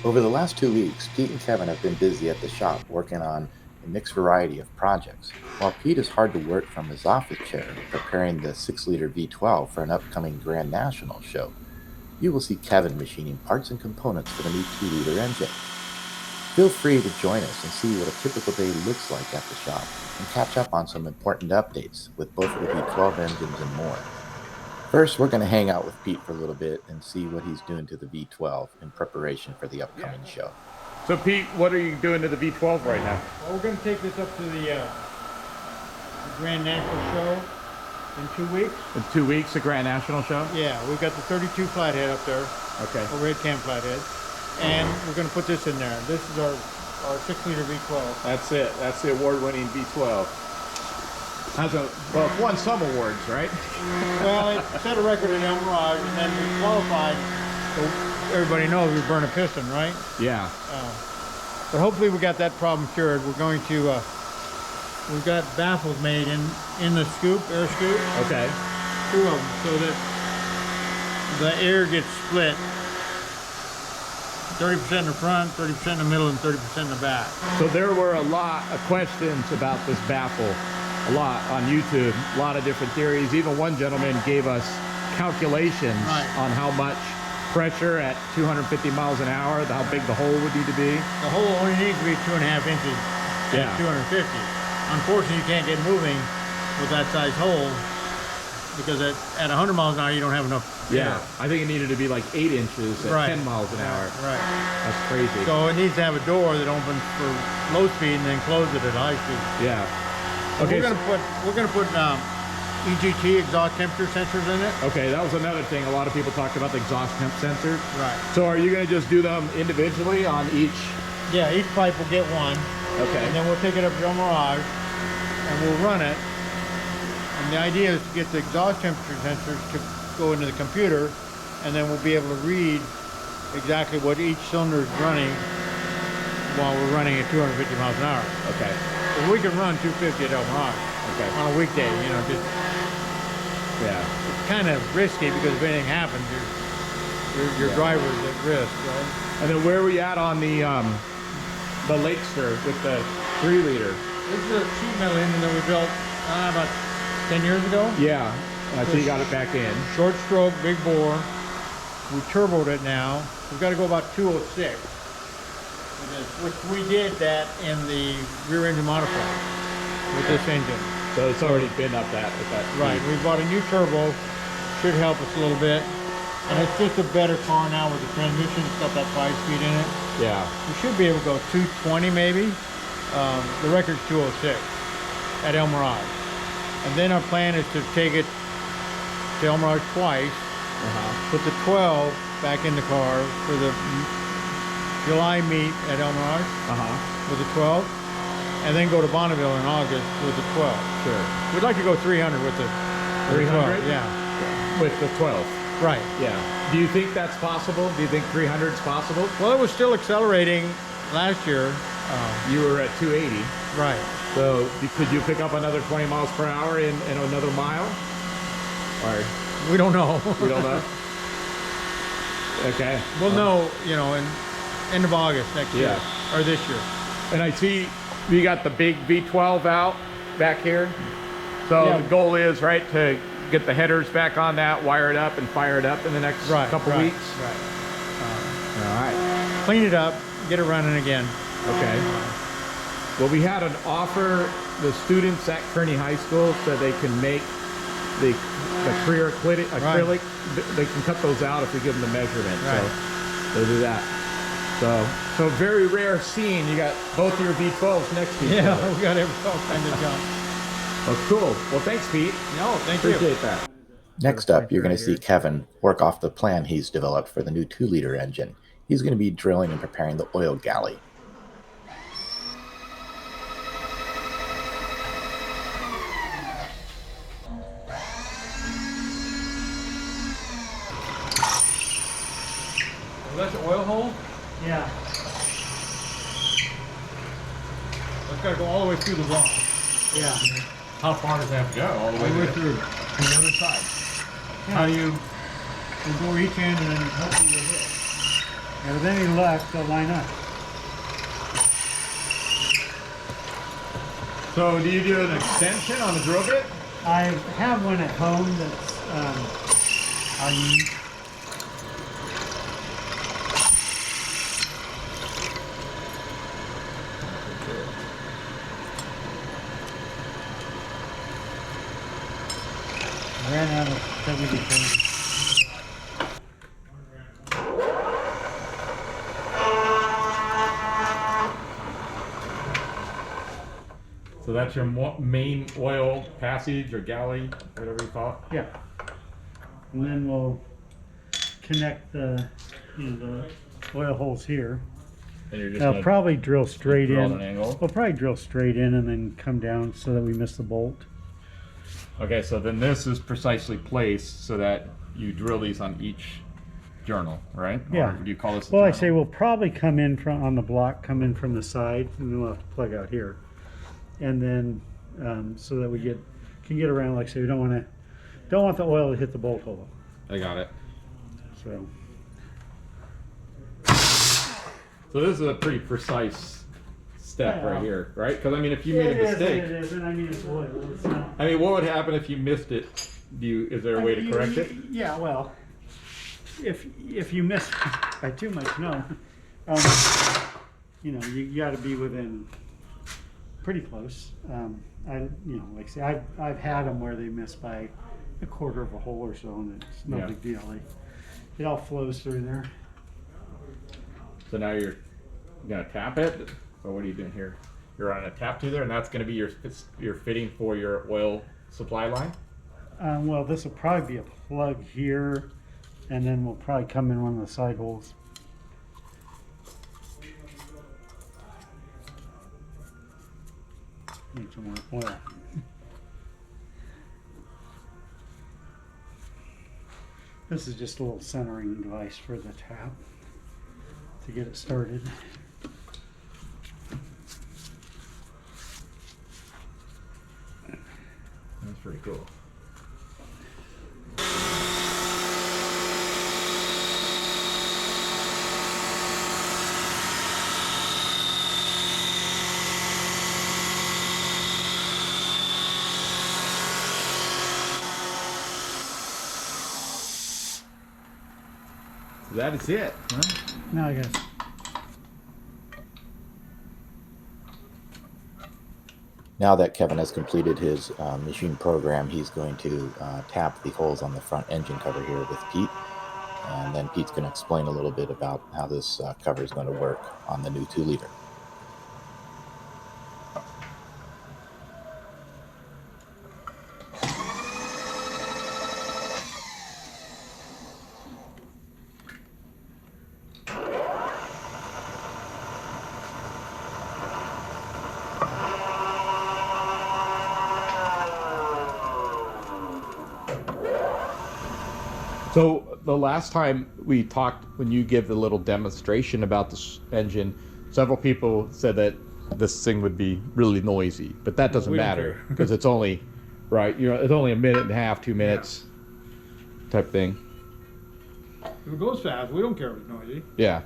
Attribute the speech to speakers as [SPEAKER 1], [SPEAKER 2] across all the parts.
[SPEAKER 1] Over the last 2 weeks, Pete and Kevin have been busy at the shop working on a mixed variety of projects. While Pete is hard to work from his office chair preparing the 6-liter V12 for an upcoming Grand National show, you will see Kevin machining parts and components for the new 2-liter engine. Feel free to join us and see what a typical day looks like at the shop and catch up on some important updates with both of the V12 engines and more. First, we're going to hang out with Pete for a little bit and see what he's doing to the V12 in preparation for the upcoming show.
[SPEAKER 2] So Pete, what are you doing to the V12 right now?
[SPEAKER 3] Well, we're going to take this up to the Grand National Show in 2 weeks.
[SPEAKER 2] In 2 weeks, the Grand National show?
[SPEAKER 3] Yeah, we've got the 32 flathead up there,
[SPEAKER 2] Okay.
[SPEAKER 3] overhead cam flathead, and we're going to put this in there. This is our 6-liter V12.
[SPEAKER 2] That's it. That's the award-winning V12. Well, it's won some awards, right?
[SPEAKER 3] Well, it set a record in El Mirage, and then we qualified, so everybody knows we burn a piston, right?
[SPEAKER 2] Yeah.
[SPEAKER 3] But hopefully we got that problem cured. We're going to, we've got baffles made in the scoop, air scoop.
[SPEAKER 2] Okay.
[SPEAKER 3] 2 of them, so that the air gets split 30% in the front, 30% in the middle, and 30% in the back.
[SPEAKER 2] So there were a lot of questions about this baffle, a lot on YouTube, a lot of different theories. Even one gentleman gave us calculations on how much pressure at 250 miles an hour, how big the hole would need to be.
[SPEAKER 3] The hole only needs to be 2.5 inches at 250. Unfortunately, you can't get moving with that size hole because at 100 miles an hour, you don't have enough air.
[SPEAKER 2] I think it needed to be like 8 inches at 10 miles an hour.
[SPEAKER 3] Right.
[SPEAKER 2] That's crazy.
[SPEAKER 3] So it needs to have a door that opens for low speed and then closes it at high speed.
[SPEAKER 2] Yeah.
[SPEAKER 3] Okay. We're gonna put EGT, exhaust temperature sensors in it.
[SPEAKER 2] Okay, that was another thing. A lot of people talked about the exhaust temp sensors.
[SPEAKER 3] Right.
[SPEAKER 2] So are you going to just do them individually on each?
[SPEAKER 3] Yeah, each pipe will get one.
[SPEAKER 2] Okay.
[SPEAKER 3] And then we'll take it up to El Mirage and we'll run it. And the idea is to get the exhaust temperature sensors to go into the computer, and then we'll be able to read exactly what each cylinder is running while we're running at 250 miles an hour.
[SPEAKER 2] Okay.
[SPEAKER 3] So we can run 250 at El Mirage.
[SPEAKER 2] Okay.
[SPEAKER 3] On a weekday, you know, just it's kind of risky because if anything happens, your driver's at risk, right?
[SPEAKER 2] And then where are we at on the Lakester with the 3-liter?
[SPEAKER 3] This is a sheet metal engine that we built about 10 years ago.
[SPEAKER 2] Yeah, I see you got it back in.
[SPEAKER 3] Short stroke, big bore. We turboed it now. We've got to go about 206. Which we did that in the rear engine modifier with this engine.
[SPEAKER 2] So it's already been up that with that speed.
[SPEAKER 3] Right, we bought a new turbo, should help us a little bit. And it's just a better car now with the transmission. It's got that 5-speed in it.
[SPEAKER 2] Yeah.
[SPEAKER 3] We should be able to go 220 maybe. The record's 206 at El Mirage. And then our plan is to take it to El Mirage twice, put the 12 back in the car for the July meet at El Mirage with the 12. And then go to Bonneville in August with the 12.
[SPEAKER 2] Sure.
[SPEAKER 3] We'd like to go 300 with the
[SPEAKER 2] 300?
[SPEAKER 3] Yeah.
[SPEAKER 2] With the 12.
[SPEAKER 3] Right.
[SPEAKER 2] Yeah. Do you think that's possible? Do you think 300 is possible?
[SPEAKER 3] Well, it was still accelerating last year.
[SPEAKER 2] You were at 280.
[SPEAKER 3] Right.
[SPEAKER 2] So could you pick up another 20 miles per hour in another mile? Or
[SPEAKER 3] we don't know.
[SPEAKER 2] We don't know. Okay.
[SPEAKER 3] We'll know, you know, in end of August next year or this year.
[SPEAKER 2] And I see you got the big V12 out back here. So the goal is, right, to get the headers back on that, wire it up and fire it up in the next couple weeks.
[SPEAKER 3] Right.
[SPEAKER 2] All right.
[SPEAKER 3] Clean it up, get it running again.
[SPEAKER 2] Okay. Well, we had an offer. The students at Kearney High School said they can make the clear acrylic. They can cut those out if we give them the measurement.
[SPEAKER 3] Right.
[SPEAKER 2] So they'll do that. So very rare scene. You got both your V12s next to each other.
[SPEAKER 3] Yeah, we got all kinds of junk.
[SPEAKER 2] Well, cool. Well, thanks, Pete.
[SPEAKER 3] No, thank you.
[SPEAKER 2] Appreciate that.
[SPEAKER 1] Next up, you're going to see Kevin work off the plan he's developed for the new 2-liter engine. He's going to be drilling and preparing the oil galley.
[SPEAKER 3] That's the oil hole?
[SPEAKER 4] Yeah.
[SPEAKER 3] It's got to go all the way through the wall.
[SPEAKER 4] Yeah.
[SPEAKER 2] How far does that have to go? All the
[SPEAKER 3] All the way through.
[SPEAKER 2] to the other side.
[SPEAKER 3] How you go each end and then hopefully you'll hit. And with any luck, they'll line up.
[SPEAKER 2] So do you do an extension on the drill bit?
[SPEAKER 3] I have one at home that's I'll use. I ran out of WD-40.
[SPEAKER 2] So that's your main oil passage or galley, whatever you call it?
[SPEAKER 3] Yeah. And then we'll connect the, the oil holes here.
[SPEAKER 2] And you're just
[SPEAKER 3] I'll
[SPEAKER 2] gonna
[SPEAKER 3] probably drill straight
[SPEAKER 2] drill
[SPEAKER 3] in.
[SPEAKER 2] at an angle?
[SPEAKER 3] We'll probably drill straight in and then come down so that we miss the bolt.
[SPEAKER 2] Okay, so then this is precisely placed so that you drill these on each journal, right?
[SPEAKER 3] Yeah.
[SPEAKER 2] Or do you call this a
[SPEAKER 3] Well, I
[SPEAKER 2] journal?
[SPEAKER 3] say we'll probably come in from on the block, come in from the side, and then we'll have to plug out here. And then so that we can get around. Like I say, we don't want the oil to hit the bolt hole.
[SPEAKER 2] I got it.
[SPEAKER 3] So
[SPEAKER 2] So this is a pretty precise step
[SPEAKER 3] Yeah.
[SPEAKER 2] right here, right? Because I mean, if you made a mistake,
[SPEAKER 3] It is, and I mean it's oil. It's not.
[SPEAKER 2] I mean, what would happen if you missed it? Is there a way to correct it?
[SPEAKER 3] Yeah, well, if you miss by too much, no. You got to be within pretty close. Like I say, I've had them where they miss by a quarter of a hole or so, and it's no
[SPEAKER 2] Yeah.
[SPEAKER 3] big deal. It all flows through there.
[SPEAKER 2] So now you're gonna tap it. So what are you doing here? You're on a tap to there, and that's gonna be your fitting for your oil supply line.
[SPEAKER 3] Well, this will probably be a plug here, and then we'll probably come in one of the side holes. Need some more oil. This is just a little centering device for the tap to get it started.
[SPEAKER 2] That's pretty cool. That is it. Huh?
[SPEAKER 3] Now I guess.
[SPEAKER 1] Now that Kevin has completed his machine program, he's going to tap the holes on the front engine cover here with Pete. And then Pete's going to explain a little bit about how this cover is going to work on the new 2-liter.
[SPEAKER 2] So the last time we talked, when you give the little demonstration about this engine, several people said that this thing would be really noisy, but that doesn't
[SPEAKER 3] We don't
[SPEAKER 2] matter
[SPEAKER 3] care.
[SPEAKER 2] because it's only, right? It's only a minute and a half, 2 minutes type thing.
[SPEAKER 3] If it goes fast, we don't care if it's noisy.
[SPEAKER 2] Yeah.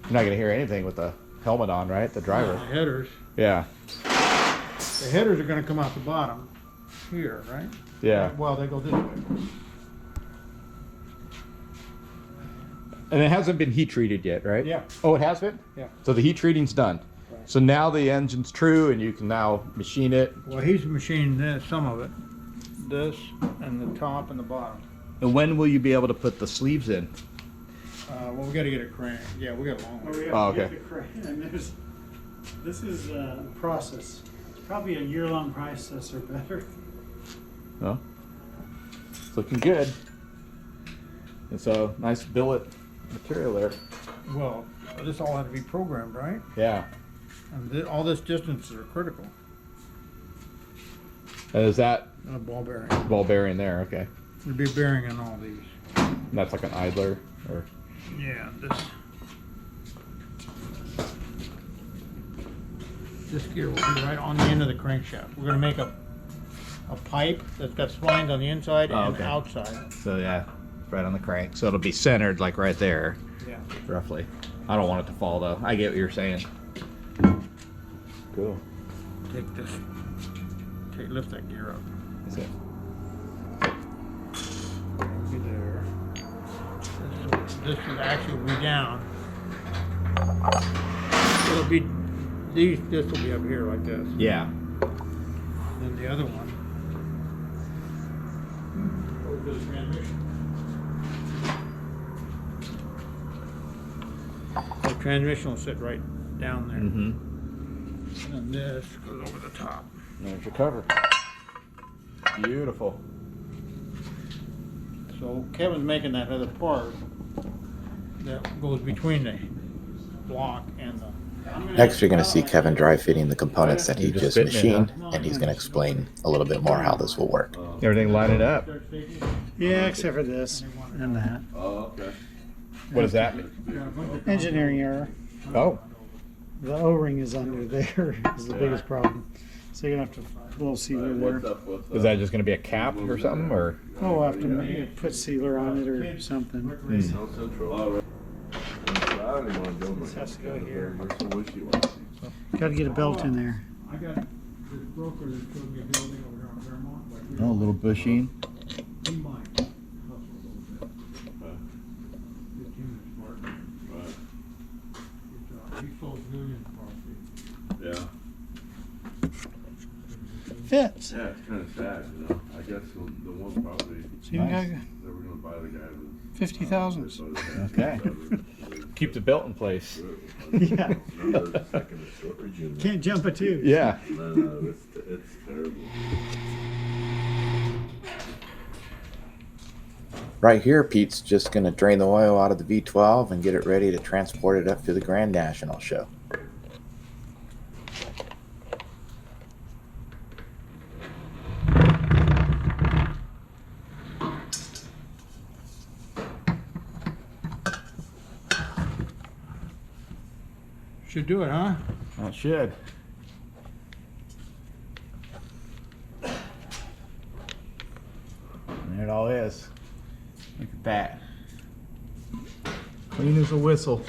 [SPEAKER 2] You're not gonna hear anything with the helmet on, right? The driver.
[SPEAKER 3] The headers.
[SPEAKER 2] Yeah.
[SPEAKER 3] The headers are going to come out the bottom here, right?
[SPEAKER 2] Yeah.
[SPEAKER 3] Well, they go this way.
[SPEAKER 2] And it hasn't been heat treated yet, right?
[SPEAKER 3] Yeah.
[SPEAKER 2] Oh, it has been?
[SPEAKER 3] Yeah.
[SPEAKER 2] So the heat treating's done.
[SPEAKER 3] Right.
[SPEAKER 2] So now the engine's true and you can now machine it.
[SPEAKER 3] Well, he's machining this, some of it. This and the top and the bottom.
[SPEAKER 2] And when will you be able to put the sleeves in?
[SPEAKER 3] Well, we got to get a crane. Yeah, we got a long way.
[SPEAKER 2] Oh, okay.
[SPEAKER 3] This is a process. It's probably a year-long process or better.
[SPEAKER 2] Oh, it's looking good. And so nice billet material there.
[SPEAKER 3] Well, this all had to be programmed, right?
[SPEAKER 2] Yeah.
[SPEAKER 3] And all this distance are critical.
[SPEAKER 2] And is that
[SPEAKER 3] A ball bearing.
[SPEAKER 2] ball bearing there? Okay.
[SPEAKER 3] There'd be a bearing in all these.
[SPEAKER 2] And that's like an idler or.
[SPEAKER 3] Yeah, this gear will be right on the end of the crankshaft. We're gonna make a pipe that's got splines on the inside
[SPEAKER 2] Oh,
[SPEAKER 3] and
[SPEAKER 2] okay.
[SPEAKER 3] outside.
[SPEAKER 2] So yeah, right on the crank. So it'll be centered like right there.
[SPEAKER 3] Yeah.
[SPEAKER 2] roughly. I don't want it to fall though. I get what you're saying. Cool.
[SPEAKER 3] Take this. Lift that gear up.
[SPEAKER 2] That's it.
[SPEAKER 3] Maybe there. This will actually be down. It'll be this will be up here like this.
[SPEAKER 2] Yeah.
[SPEAKER 3] Then the other one. Over to the transmission. The transmission will sit right down there.
[SPEAKER 2] Mm-hmm.
[SPEAKER 3] And this goes over the top.
[SPEAKER 2] There's your cover. Beautiful.
[SPEAKER 3] So Kevin's making that other part that goes between the block and the.
[SPEAKER 1] Next, you're going to see Kevin dry fitting the components that he
[SPEAKER 2] You're just
[SPEAKER 1] just
[SPEAKER 2] fitting it,
[SPEAKER 1] machined, and he's going to explain a little bit more how this will work.
[SPEAKER 2] Everything lining up.
[SPEAKER 4] Yeah, except for this and that.
[SPEAKER 5] Oh, okay.
[SPEAKER 2] What does that mean?
[SPEAKER 4] Engineering error.
[SPEAKER 2] Oh.
[SPEAKER 4] The O-ring is under there is the biggest problem. So you're gonna have to blow sealer
[SPEAKER 5] What's
[SPEAKER 4] there.
[SPEAKER 5] up with
[SPEAKER 2] Is that just going to be a cap or something, or?
[SPEAKER 4] Oh, we'll have to put sealer on it or something.
[SPEAKER 5] No Central? All right. I don't even want to go.
[SPEAKER 4] This has to go here.
[SPEAKER 5] You're so wishy-washy.
[SPEAKER 4] Got to get a belt in there.
[SPEAKER 3] I got this broker that showed me a building over here on Fairmont.
[SPEAKER 2] Oh, a little bushing.
[SPEAKER 3] He might hustle a little bit. 15 minutes work.
[SPEAKER 5] Right.
[SPEAKER 3] He sold millions of property.
[SPEAKER 5] Yeah.
[SPEAKER 4] Fits.
[SPEAKER 5] Yeah, it's kind of sad, you know. I guess the one property
[SPEAKER 4] So you got
[SPEAKER 5] they were going to buy the guy was
[SPEAKER 4] 50,000.
[SPEAKER 2] Okay. Keep the belt in place.
[SPEAKER 4] Yeah. Can't jump it too.
[SPEAKER 2] Yeah.
[SPEAKER 5] No, it's terrible.
[SPEAKER 1] Right here, Pete's just going to drain the oil out of the V12 and get it ready to transport it up to the Grand National show.
[SPEAKER 3] Should do it, huh?
[SPEAKER 2] That should. There it all is. Look at that. Clean as a whistle.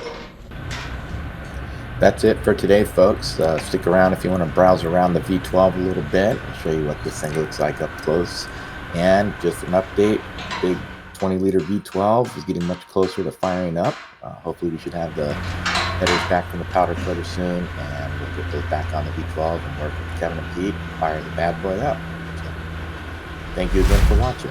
[SPEAKER 1] That's it for today, folks. Stick around if you want to browse around the V12 a little bit. I'll show you what this thing looks like up close. And just an update, big 20-liter V12 is getting much closer to firing up. Hopefully we should have the headers back from the powder coater soon, and we'll get those back on the V12 and work with Kevin and Pete and fire the bad boy up. So, thank you again for watching.